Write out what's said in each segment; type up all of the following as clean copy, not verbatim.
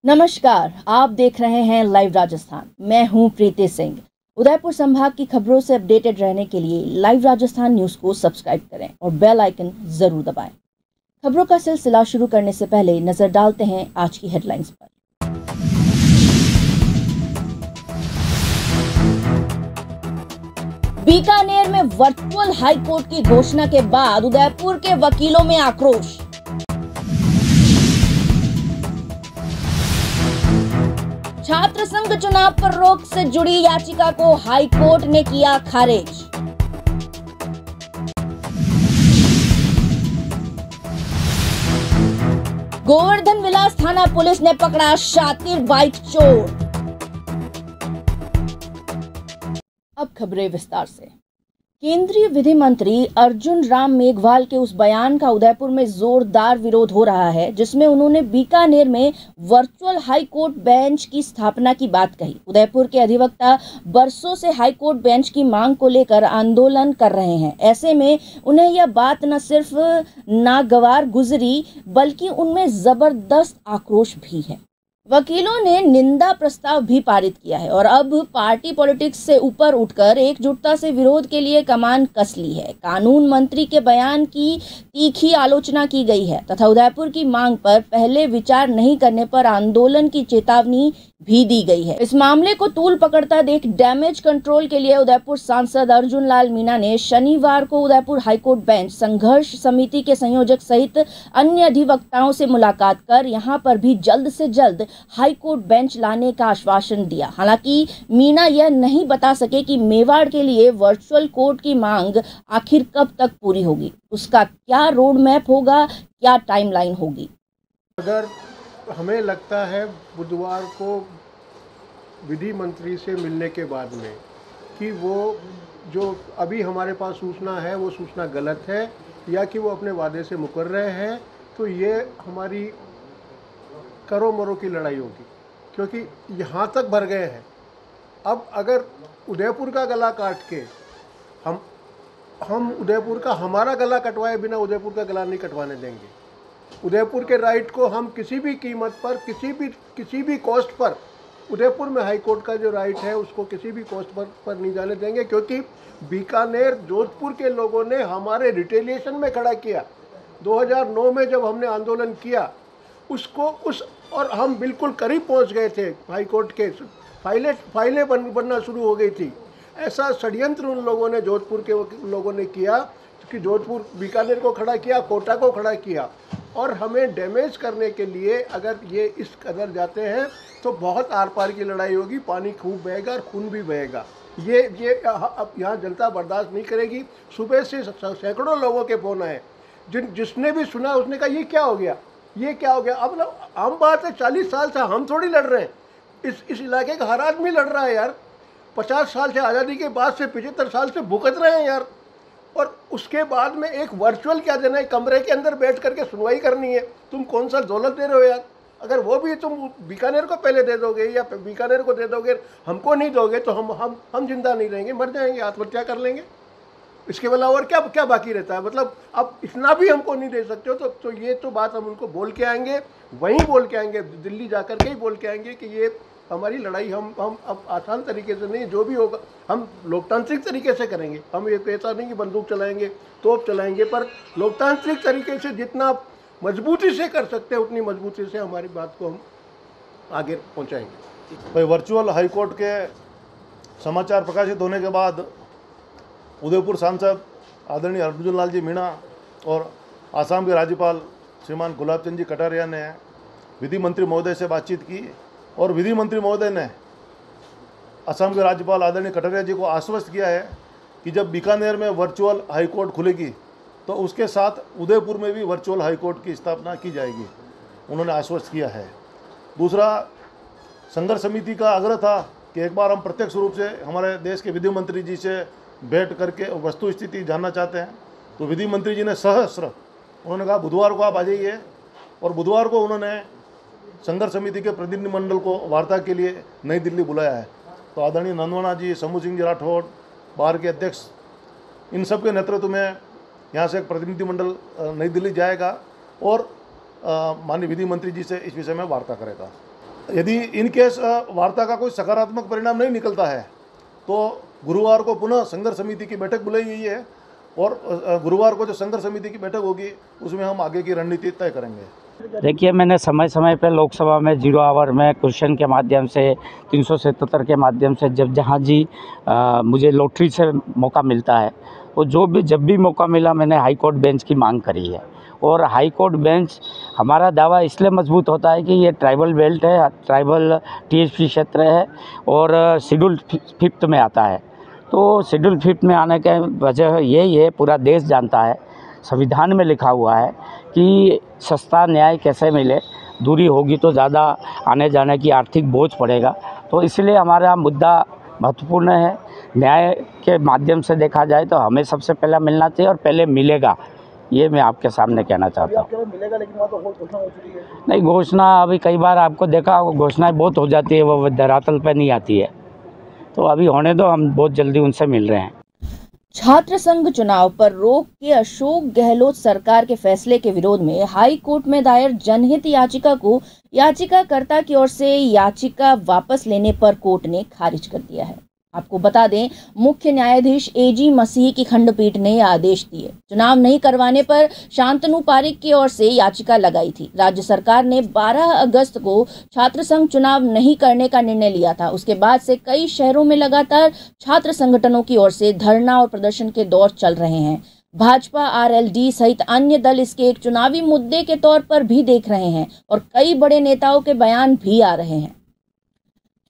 नमस्कार, आप देख रहे हैं लाइव राजस्थान। मैं हूं प्रीति सिंह। उदयपुर संभाग की खबरों से अपडेटेड रहने के लिए लाइव राजस्थान न्यूज़ को सब्सक्राइब करें और बेल आइकन जरूर दबाएं। खबरों का सिलसिला शुरू करने से पहले नजर डालते हैं आज की हेडलाइंस पर। बीकानेर में वर्चुअल हाई कोर्ट की घोषणा के बाद उदयपुर के वकीलों में आक्रोश। छात्र संघ चुनाव पर रोक से जुड़ी याचिका को हाई कोर्ट ने किया खारिज। गोवर्धन विलास थाना पुलिस ने पकड़ा शातिर बाइक चोर। अब खबरें विस्तार से। केंद्रीय विधि मंत्री अर्जुन राम मेघवाल के उस बयान का उदयपुर में जोरदार विरोध हो रहा है जिसमें उन्होंने बीकानेर में वर्चुअल हाई कोर्ट बेंच की स्थापना की बात कही। उदयपुर के अधिवक्ता बरसों से हाई कोर्ट बेंच की मांग को लेकर आंदोलन कर रहे हैं। ऐसे में उन्हें यह बात न सिर्फ नागवार गुजरी बल्कि उनमें जबरदस्त आक्रोश भी है। वकीलों ने निंदा प्रस्ताव भी पारित किया है और अब पार्टी पॉलिटिक्स से ऊपर उठकर एकजुटता से विरोध के लिए कमान कस ली है। कानून मंत्री के बयान की तीखी आलोचना की गई है तथा उदयपुर की मांग पर पहले विचार नहीं करने पर आंदोलन की चेतावनी भी दी गई है। इस मामले को तूल पकड़ता देख डैमेज कंट्रोल के लिए उदयपुर सांसद अर्जुन लाल मीणा ने शनिवार को उदयपुर हाईकोर्ट बेंच संघर्ष समिति के संयोजक सहित अन्य अधिवक्ताओं से मुलाकात कर यहां पर भी जल्द से जल्द हाईकोर्ट बेंच लाने का आश्वासन दिया। हालांकि मीणा यह नहीं बता सके कि मेवाड़ के लिए वर्चुअल कोर्ट की मांग आखिर कब तक पूरी होगी, उसका क्या रोड मैप होगा, क्या टाइमलाइन होगी। अगर हमें लगता है बुधवार को विधि मंत्री से मिलने के बाद में कि वो जो अभी हमारे पास सूचना है वो सूचना गलत है या कि वो अपने वादे से मुकर रहे हैं, तो ये हमारी करो मरो की लड़ाई होगी, क्योंकि यहाँ तक भर गए हैं। अब अगर उदयपुर का गला काट के हम उदयपुर का हमारा गला कटवाए बिना उदयपुर का गला नहीं कटवाने देंगे। उदयपुर के राइट को हम किसी भी कीमत पर किसी भी कॉस्ट पर उदयपुर में हाई कोर्ट का जो राइट है उसको किसी भी कॉस्ट पर नहीं जाने देंगे, क्योंकि बीकानेर जोधपुर के लोगों ने हमारे रिटेलिएशन में खड़ा किया। 2009 में जब हमने आंदोलन किया और हम बिल्कुल करीब पहुंच गए थे, हाई कोर्ट के फाइलें बनना शुरू हो गई थी। ऐसा षड्यंत्र उन लोगों ने, जोधपुर के लोगों ने किया कि जोधपुर बीकानेर को खड़ा किया, कोटा को खड़ा किया और हमें डैमेज करने के लिए अगर ये इस कदर जाते हैं तो बहुत आर पार की लड़ाई होगी। पानी खूब बहेगा और खून भी बहेगा। ये अब यहाँ जनता बर्दाश्त नहीं करेगी। सुबह से सैकड़ों लोगों के फ़ोन आए, जिसने भी सुना उसने कहा ये क्या हो गया, ये क्या हो गया। अब आम बात है, 40 साल से हम थोड़ी लड़ रहे हैं, इस इलाके का हर आदमी लड़ रहा है यार। 50 साल से आज़ादी के बाद से 75 साल से भुगत रहे हैं यार। और उसके बाद में एक वर्चुअल क्या देना है, कमरे के अंदर बैठ करके सुनवाई करनी है। तुम कौन सा दौलत दे रहे हो यार। अगर वो भी तुम बीकानेर को पहले दे दोगे या बीकानेर को दे दोगे, हमको नहीं दोगे, तो हम जिंदा नहीं रहेंगे, मर जाएंगे, आत्महत्या कर लेंगे। इसके अलावा और क्या बाकी रहता है। मतलब अब इतना भी हमको नहीं दे सकते हो तो ये तो बात हम उनको बोल के आएंगे, वहीं बोल के आएंगे, दिल्ली जा कर के ही बोल के आएंगे कि ये हमारी लड़ाई हम अब आसान तरीके से नहीं, जो भी होगा हम लोकतांत्रिक तरीके से करेंगे। हम ये ऐसा नहीं कि बंदूक चलाएंगे, तोप चलाएंगे, पर लोकतांत्रिक तरीके से जितना मजबूती से कर सकते हैं उतनी मजबूती से हमारी बात को हम आगे पहुंचाएंगे। भाई, वर्चुअल हाईकोर्ट के समाचार प्रकाशित होने के बाद उदयपुर सांसद आदरणीय अर्जुन लाल जी मीणा और आसाम के राज्यपाल श्रीमान गुलाब चंद जी कटारिया ने विधि मंत्री महोदय से बातचीत की और विधि मंत्री महोदय ने असम के राज्यपाल आदरणीय कटारिया जी को आश्वस्त किया है कि जब बीकानेर में वर्चुअल हाईकोर्ट खुलेगी तो उसके साथ उदयपुर में भी वर्चुअल हाईकोर्ट की स्थापना की जाएगी, उन्होंने आश्वस्त किया है। दूसरा, संघर्ष समिति का आग्रह था कि एक बार हम प्रत्यक्ष रूप से हमारे देश के विधि मंत्री जी से बैठ करके वस्तु स्थिति जानना चाहते हैं, तो विधि मंत्री जी ने सहस्त्र उन्होंने कहा बुधवार को आप आ जाइए, और बुधवार को उन्होंने संघर्ष समिति के प्रतिनिधिमंडल को वार्ता के लिए नई दिल्ली बुलाया है। तो आदरणीय नंदवाना जी, समूह सिंह जी राठौड़, बार के अध्यक्ष, इन सब के नेतृत्व में यहाँ से एक प्रतिनिधिमंडल नई दिल्ली जाएगा और माननीय विधि मंत्री जी से इस विषय में वार्ता करेगा। यदि इन केस वार्ता का कोई सकारात्मक परिणाम नहीं निकलता है तो गुरुवार को पुनः संघर्ष समिति की बैठक बुलाई गई है और गुरुवार को जो संघर्ष समिति की बैठक होगी उसमें हम आगे की रणनीति तय करेंगे। देखिए, मैंने समय समय पर लोकसभा में 0 आवर में क्वेश्चन के माध्यम से 377 के माध्यम से जहाँ मुझे लॉटरी से मौका मिलता है और जब भी मौका मिला मैंने हाई कोर्ट बेंच की मांग करी है। और हाई कोर्ट बेंच हमारा दावा इसलिए मजबूत होता है कि ये ट्राइबल बेल्ट है, ट्राइबल TSP क्षेत्र है और शेड्यूल 5 में आता है। तो शेड्यूल 5 में आने के वजह यही है, पूरा देश जानता है, संविधान में लिखा हुआ है कि सस्ता न्याय कैसे मिले, दूरी होगी तो ज़्यादा आने जाने की आर्थिक बोझ पड़ेगा। तो इसलिए हमारा मुद्दा महत्वपूर्ण है। न्याय के माध्यम से देखा जाए तो हमें सबसे पहला मिलना चाहिए और पहले मिलेगा, ये मैं आपके सामने कहना चाहता हूँ। मिलेगा, लेकिन वहाँ तो घोषणा हो चुकी है। नहीं, घोषणा अभी कई बार आपको देखा, घोषणाएं बहुत हो जाती है, वो धरातल पे नहीं आती है। तो अभी होने दो, हम बहुत जल्दी उनसे मिल रहे हैं। छात्र संघ चुनाव पर रोक के अशोक गहलोत सरकार के फैसले के विरोध में हाई कोर्ट में दायर जनहित याचिका को याचिकाकर्ता की ओर से याचिका वापस लेने पर कोर्ट ने खारिज कर दिया है। आपको बता दें, मुख्य न्यायाधीश AG मसीह की खंडपीठ ने आदेश दिए। चुनाव नहीं करवाने पर शांतनु पारिक की ओर से याचिका लगाई थी। राज्य सरकार ने 12 अगस्त को छात्र संघ चुनाव नहीं करने का निर्णय लिया था। उसके बाद से कई शहरों में लगातार छात्र संगठनों की ओर से धरना और प्रदर्शन के दौर चल रहे हैं। भाजपा, RLD सहित अन्य दल इसके एक चुनावी मुद्दे के तौर पर भी देख रहे हैं और कई बड़े नेताओं के बयान भी आ रहे हैं।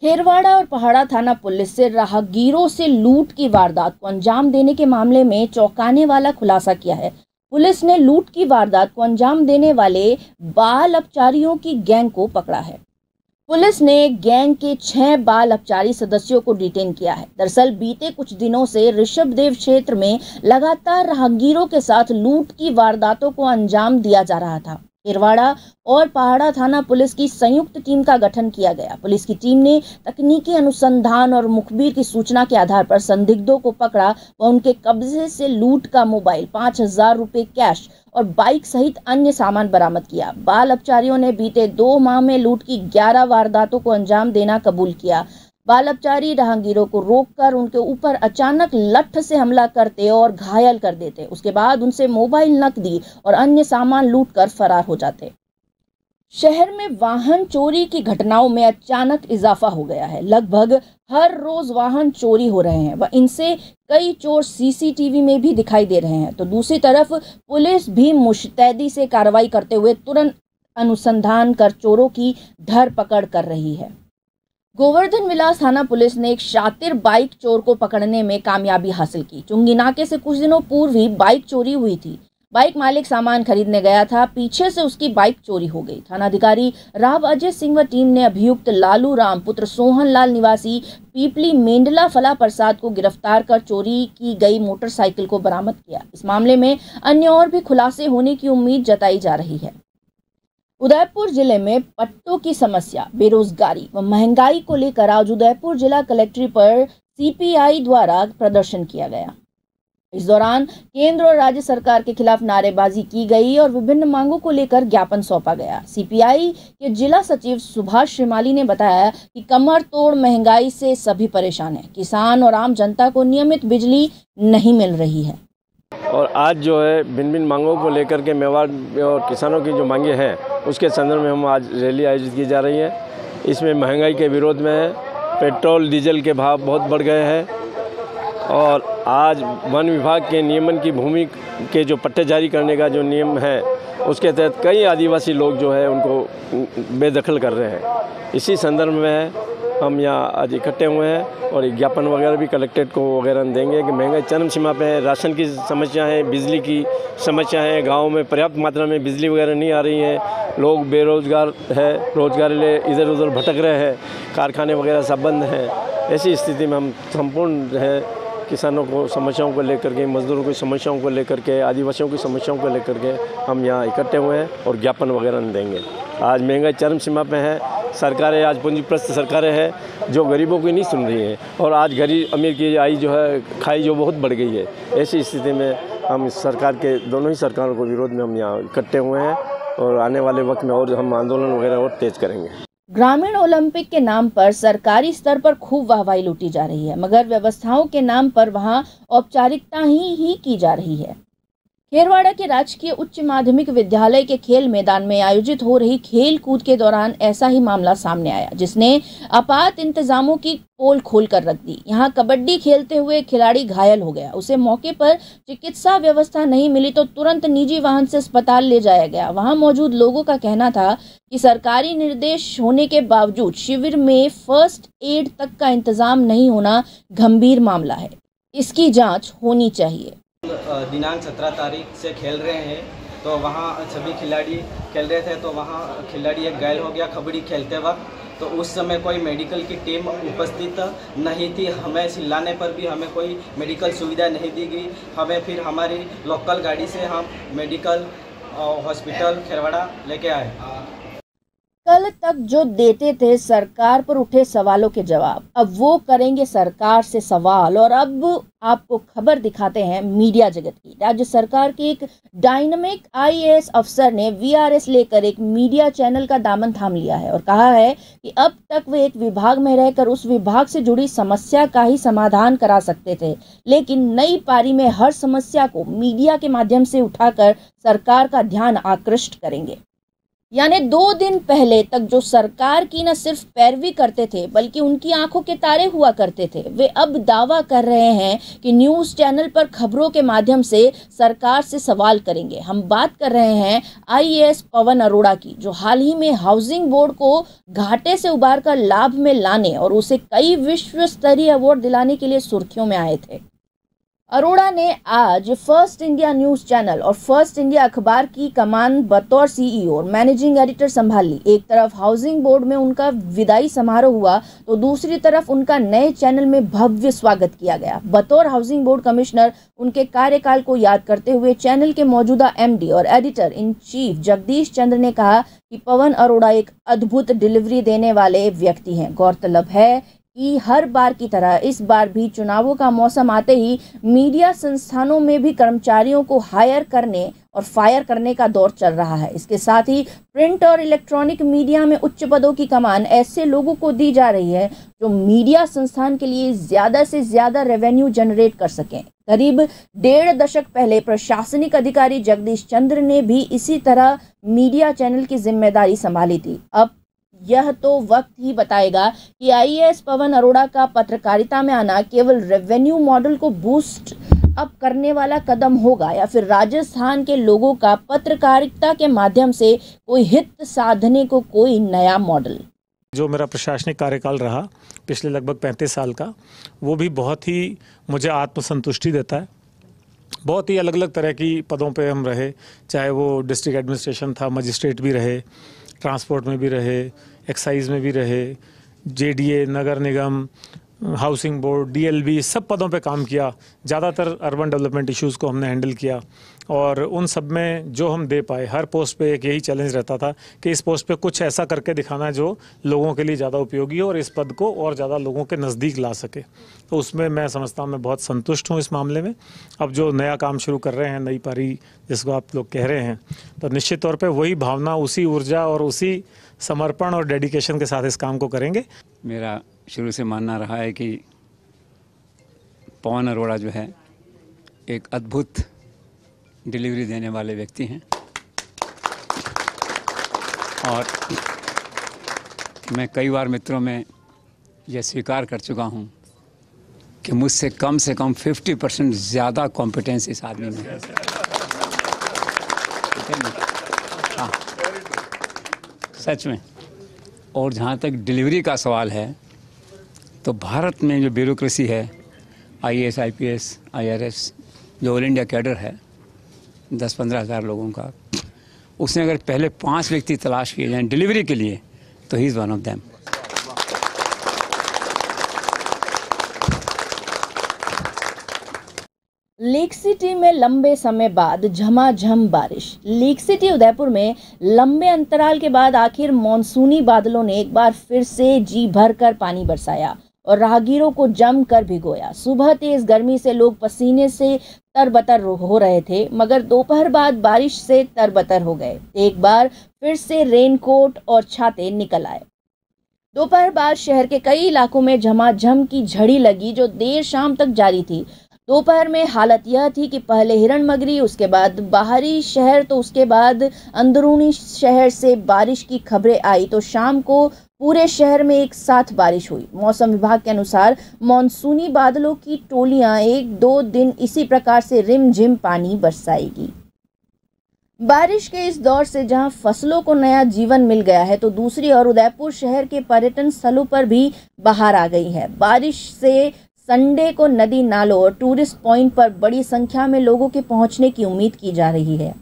खेरवाड़ा और पहाड़ा थाना पुलिस से राहगीरों से लूट की वारदात को अंजाम देने के मामले में चौंकाने वाला खुलासा किया है। पुलिस ने लूट की वारदात को अंजाम देने वाले बाल अपचारियों की गैंग को पकड़ा है। पुलिस ने गैंग के 6 बाल अपचारी सदस्यों को डिटेन किया है। दरअसल बीते कुछ दिनों से ऋषभदेव क्षेत्र में लगातार राहगीरों के साथ लूट की वारदातों को अंजाम दिया जा रहा था। खेरवाड़ा और पहाड़ा थाना पुलिस की संयुक्त टीम का गठन किया गया। पुलिस की टीम ने तकनीकी अनुसंधान और मुखबिर की सूचना के आधार पर संदिग्धों को पकड़ा व उनके कब्जे से लूट का मोबाइल, 5,000 रुपए कैश और बाइक सहित अन्य सामान बरामद किया। बाल अपचारियों ने बीते 2 माह में लूट की 11 वारदातों को अंजाम देना कबूल किया। बाल अपचारी राहगीरों को रोककर उनके ऊपर अचानक लठ से हमला करते और घायल कर देते। उसके बाद उनसे मोबाइल, नकदी और अन्य सामान लूटकर फरार हो जाते। शहर में वाहन चोरी की घटनाओं में अचानक इजाफा हो गया है। लगभग हर रोज वाहन चोरी हो रहे हैं व इनसे कई चोर CCTV में भी दिखाई दे रहे हैं। तो दूसरी तरफ पुलिस भी मुस्तैदी से कार्रवाई करते हुए तुरंत अनुसंधान कर चोरों की धरपकड़ कर रही है। गोवर्धन विलास थाना पुलिस ने एक शातिर बाइक चोर को पकड़ने में कामयाबी हासिल की। चुंगी नाके से कुछ दिनों पूर्व ही बाइक चोरी हुई थी। बाइक मालिक सामान खरीदने गया था, पीछे से उसकी बाइक चोरी हो गई। थानाधिकारी राव अजय सिंह व टीम ने अभियुक्त लालू राम पुत्र सोहन लाल निवासी पीपली मेंडला फला प्रसाद को गिरफ्तार कर चोरी की गई मोटरसाइकिल को बरामद किया। इस मामले में अन्य और भी खुलासे होने की उम्मीद जताई जा रही है। उदयपुर जिले में पट्टों की समस्या, बेरोजगारी व महंगाई को लेकर आज उदयपुर जिला कलेक्ट्रेट पर CPI द्वारा प्रदर्शन किया गया। इस दौरान केंद्र और राज्य सरकार के खिलाफ नारेबाजी की गई और विभिन्न मांगों को लेकर ज्ञापन सौंपा गया। CPI के जिला सचिव सुभाष श्रीमाली ने बताया कि कमर तोड़ महंगाई से सभी परेशान हैं। किसान और आम जनता को नियमित बिजली नहीं मिल रही है। और आज जो है भिन्न मांगों को लेकर के मेवाड़ और किसानों की जो मांगे हैं उसके संदर्भ में हम आज रैली आयोजित की जा रही है। इसमें महंगाई के विरोध में पेट्रोल डीजल के भाव बहुत बढ़ गए हैं और आज वन विभाग के नियमन की भूमि के जो पट्टे जारी करने का जो नियम है उसके तहत कई आदिवासी लोग जो है उनको बेदखल कर रहे हैं। इसी संदर्भ में हम यहाँ आज इकट्ठे हुए हैं और ज्ञापन वगैरह भी कलेक्ट्रेट को वगैरह देंगे कि महंगाई चरम सीमा पे है। राशन की समस्या है, बिजली की समस्या है, गाँव में पर्याप्त मात्रा में बिजली वगैरह नहीं आ रही है, लोग बेरोजगार है, रोजगार लिए इधर उधर भटक रहे हैं, कारखाने वगैरह सब बंद हैं। ऐसी स्थिति में हम संपूर्ण है किसानों को समस्याओं को लेकर के, मजदूरों की समस्याओं को लेकर के, आदिवासियों की समस्याओं को लेकर के हम यहाँ इकट्ठे हुए हैं और ज्ञापन वगैरह देंगे। आज महंगाई चरम सीमा पे है, सरकारें आज पूंजीप्रस्त सरकारें हैं जो गरीबों की नहीं सुन रही हैं और आज गरीब अमीर की आई जो है खाई जो बहुत बढ़ गई है। ऐसी स्थिति में हम सरकार के दोनों ही सरकारों को विरोध में हम यहाँ इकट्ठे हुए हैं और आने वाले वक्त में और हम आंदोलन वगैरह और तेज करेंगे। ग्रामीण ओलंपिक के नाम पर सरकारी स्तर पर खूब वाहवाही लूटी जा रही है, मगर व्यवस्थाओं के नाम पर वहां औपचारिकता ही की जा रही है। खेरवाड़ा के राजकीय उच्च माध्यमिक विद्यालय के खेल मैदान में आयोजित हो रही खेल कूद के दौरान ऐसा ही मामला सामने आया, जिसने आपात इंतजामों की पोल खोल कर रख दी। यहाँ कबड्डी खेलते हुए खिलाड़ी घायल हो गया, उसे मौके पर चिकित्सा व्यवस्था नहीं मिली तो तुरंत निजी वाहन से अस्पताल ले जाया गया। वहां मौजूद लोगों का कहना था कि सरकारी निर्देश होने के बावजूद शिविर में फर्स्ट एड तक का इंतजाम नहीं होना गंभीर मामला है, इसकी जाँच होनी चाहिए। दिनांक 17 तारीख से खेल रहे हैं, तो वहाँ सभी खिलाड़ी खेल रहे थे, तो वहाँ खिलाड़ी एक घायल हो गया कबड्डी खेलते वक्त। तो उस समय कोई मेडिकल की टीम उपस्थित नहीं थी, हमें चिल्लाने पर भी हमें कोई मेडिकल सुविधा नहीं दी गई। हमें फिर हमारी लोकल गाड़ी से हम मेडिकल हॉस्पिटल खेरवाड़ा लेके आए। कल तक जो देते थे सरकार पर उठे सवालों के जवाब, अब वो करेंगे सरकार से सवाल। और अब आपको खबर दिखाते हैं मीडिया जगत की। राज्य सरकार के एक डायनामिक IAS अफसर ने VRS लेकर एक मीडिया चैनल का दामन थाम लिया है और कहा है कि अब तक वे एक विभाग में रहकर उस विभाग से जुड़ी समस्या का ही समाधान करा सकते थे, लेकिन नई पारी में हर समस्या को मीडिया के माध्यम से उठाकर सरकार का ध्यान आकृष्ट करेंगे। यानी 2 दिन पहले तक जो सरकार की न सिर्फ पैरवी करते थे बल्कि उनकी आंखों के तारे हुआ करते थे, वे अब दावा कर रहे हैं कि न्यूज़ चैनल पर खबरों के माध्यम से सरकार से सवाल करेंगे। हम बात कर रहे हैं IAS पवन अरोड़ा की, जो हाल ही में हाउसिंग बोर्ड को घाटे से उबार कर लाभ में लाने और उसे कई विश्व स्तरीय अवार्ड दिलाने के लिए सुर्खियों में आए थे। अरोड़ा ने आज फर्स्ट इंडिया न्यूज़ चैनल और फर्स्ट इंडिया अखबार की कमान बतौर CEO और मैनेजिंग एडिटर संभाल ली। एक तरफ हाउसिंग बोर्ड में उनका विदाई समारोह हुआ तो दूसरी तरफ उनका नए चैनल में भव्य स्वागत किया गया। बतौर हाउसिंग बोर्ड कमिश्नर उनके कार्यकाल को याद करते हुए चैनल के मौजूदा MD और एडिटर इन चीफ जगदीश चंद्र ने कहा कि पवन अरोड़ा एक अद्भुत डिलीवरी देने वाले व्यक्ति हैं। गौरतलब है कि हर बार की तरह इस बार भी चुनावों का मौसम आते ही मीडिया संस्थानों में भी कर्मचारियों को हायर करने और फायर करने का दौर चल रहा है। इसके साथ ही प्रिंट और इलेक्ट्रॉनिक मीडिया में उच्च पदों की कमान ऐसे लोगों को दी जा रही है जो मीडिया संस्थान के लिए ज़्यादा से ज़्यादा रेवेन्यू जनरेट कर सकें। करीब 1.5 दशक पहले प्रशासनिक अधिकारी जगदीश चंद्र ने भी इसी तरह मीडिया चैनल की जिम्मेदारी संभाली थी। अब यह तो वक्त ही बताएगा कि IAS पवन अरोड़ा का पत्रकारिता में आना केवल रेवेन्यू मॉडल को बूस्ट अप करने वाला कदम होगा या फिर राजस्थान के लोगों का पत्रकारिता के माध्यम से कोई हित साधने को कोई नया मॉडल। जो मेरा प्रशासनिक कार्यकाल रहा पिछले लगभग 35 साल का, वो भी बहुत ही मुझे आत्मसंतुष्टि देता है। बहुत ही अलग अलग तरह की पदों पे हम रहे, चाहे वो डिस्ट्रिक्ट एडमिनिस्ट्रेशन था, मजिस्ट्रेट भी रहे, ट्रांसपोर्ट में भी रहे, एक्साइज में भी रहे, JDA, नगर निगम, हाउसिंग बोर्ड, DLB, सब पदों पे काम किया। ज़्यादातर अर्बन डेवलपमेंट इश्यूज़ को हमने हैंडल किया और उन सब में जो हम दे पाए, हर पोस्ट पे एक यही चैलेंज रहता था कि इस पोस्ट पे कुछ ऐसा करके दिखाना जो लोगों के लिए ज़्यादा उपयोगी हो और इस पद को और ज़्यादा लोगों के नज़दीक ला सके। तो उसमें मैं समझता हूँ मैं बहुत संतुष्ट हूँ इस मामले में। अब जो नया काम शुरू कर रहे हैं, नई पारी जिसको आप लोग कह रहे हैं, तो निश्चित तौर पर वही भावना, उसी ऊर्जा और उसी समर्पण और डेडिकेशन के साथ इस काम को करेंगे। मेरा शुरू से मानना रहा है कि पवन अरोड़ा जो है एक अद्भुत डिलीवरी देने वाले व्यक्ति हैं और मैं कई बार मित्रों में यह स्वीकार कर चुका हूं कि मुझसे कम से कम 50% ज़्यादा कॉम्पिटेंस इस आदमी में है। हाँ, सच में। और जहाँ तक डिलीवरी का सवाल है तो भारत में जो ब्यूरोक्रेसी है, IAS, IPS, IRS, जो ऑल इंडिया कैडर है 10-15 हज़ार लोगों का, उसने अगर पहले 5 व्यक्ति तलाश किए जाएँ डिलीवरी के लिए तो he is one of them. Lake city में लंबे समय बाद झमाझम बारिश। लेक सिटी उदयपुर में लंबे अंतराल के बाद आखिर मॉनसूनी बादलों ने एक बार फिर से जी भरकर पानी बरसाया और राहगीरों को जमकर भिगोया। सुबह तेज गर्मी से लोग पसीने से तरबतर हो रहे थे, मगर दोपहर बाद बारिश से तरबतर हो गए। एक बार फिर से रेनकोट और छाते निकल आए। दोपहर बाद शहर के कई इलाकों में झमाझम की झड़ी लगी जो देर शाम तक जारी थी। दोपहर में हालत यह थी कि पहले हिरणमगरी, उसके बाद बाहरी शहर, तो उसके बाद अंदरूनी शहर से बारिश की खबरें आई तो शाम को पूरे शहर में एक साथ बारिश हुई। मौसम विभाग के अनुसार मॉनसूनी बादलों की टोलियां 1-2 दिन इसी प्रकार से रिमझिम पानी बरसाएगी। बारिश के इस दौर से जहां फसलों को नया जीवन मिल गया है तो दूसरी ओर उदयपुर शहर के पर्यटन स्थलों पर भी बहार आ गई है। बारिश से संडे को नदी नालों और टूरिस्ट पॉइंट पर बड़ी संख्या में लोगों के पहुंचने की उम्मीद की जा रही है।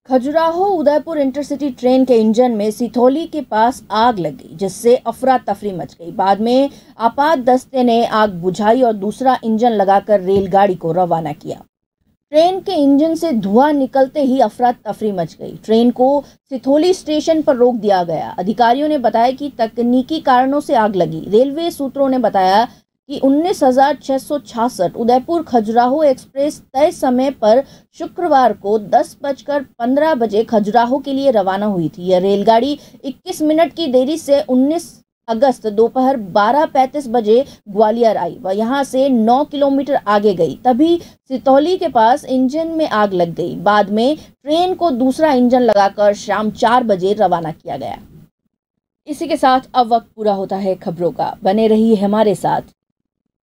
खजुराहो उदयपुर इंटरसिटी ट्रेन के इंजन में सिथौली के पास आग लग गई जिससे अफरा तफरी मच गई। बाद में आपात दस्ते ने आग बुझाई और दूसरा इंजन लगाकर रेलगाड़ी को रवाना किया। ट्रेन के इंजन से धुआं निकलते ही अफरा तफरी मच गई। ट्रेन को सिथौली स्टेशन पर रोक दिया गया। अधिकारियों ने बताया कि तकनीकी कारणों से आग लगी। रेलवे सूत्रों ने बताया कि 19,666 उदयपुर खजुराहो एक्सप्रेस तय समय पर शुक्रवार को 10:15 बजे खजुराहो के लिए रवाना हुई थी। यह रेलगाड़ी 21 मिनट की देरी से 19 अगस्त दोपहर 12:35 बजे ग्वालियर आई व यहां से 9 किलोमीटर आगे गई। तभी सिथौली के पास इंजन में आग लग गई। बाद में ट्रेन को दूसरा इंजन लगाकर शाम 4 बजे रवाना किया गया। इसी के साथ अब वक्त पूरा होता है खबरों का। बने रहिए हमारे साथ।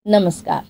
नमस्कार।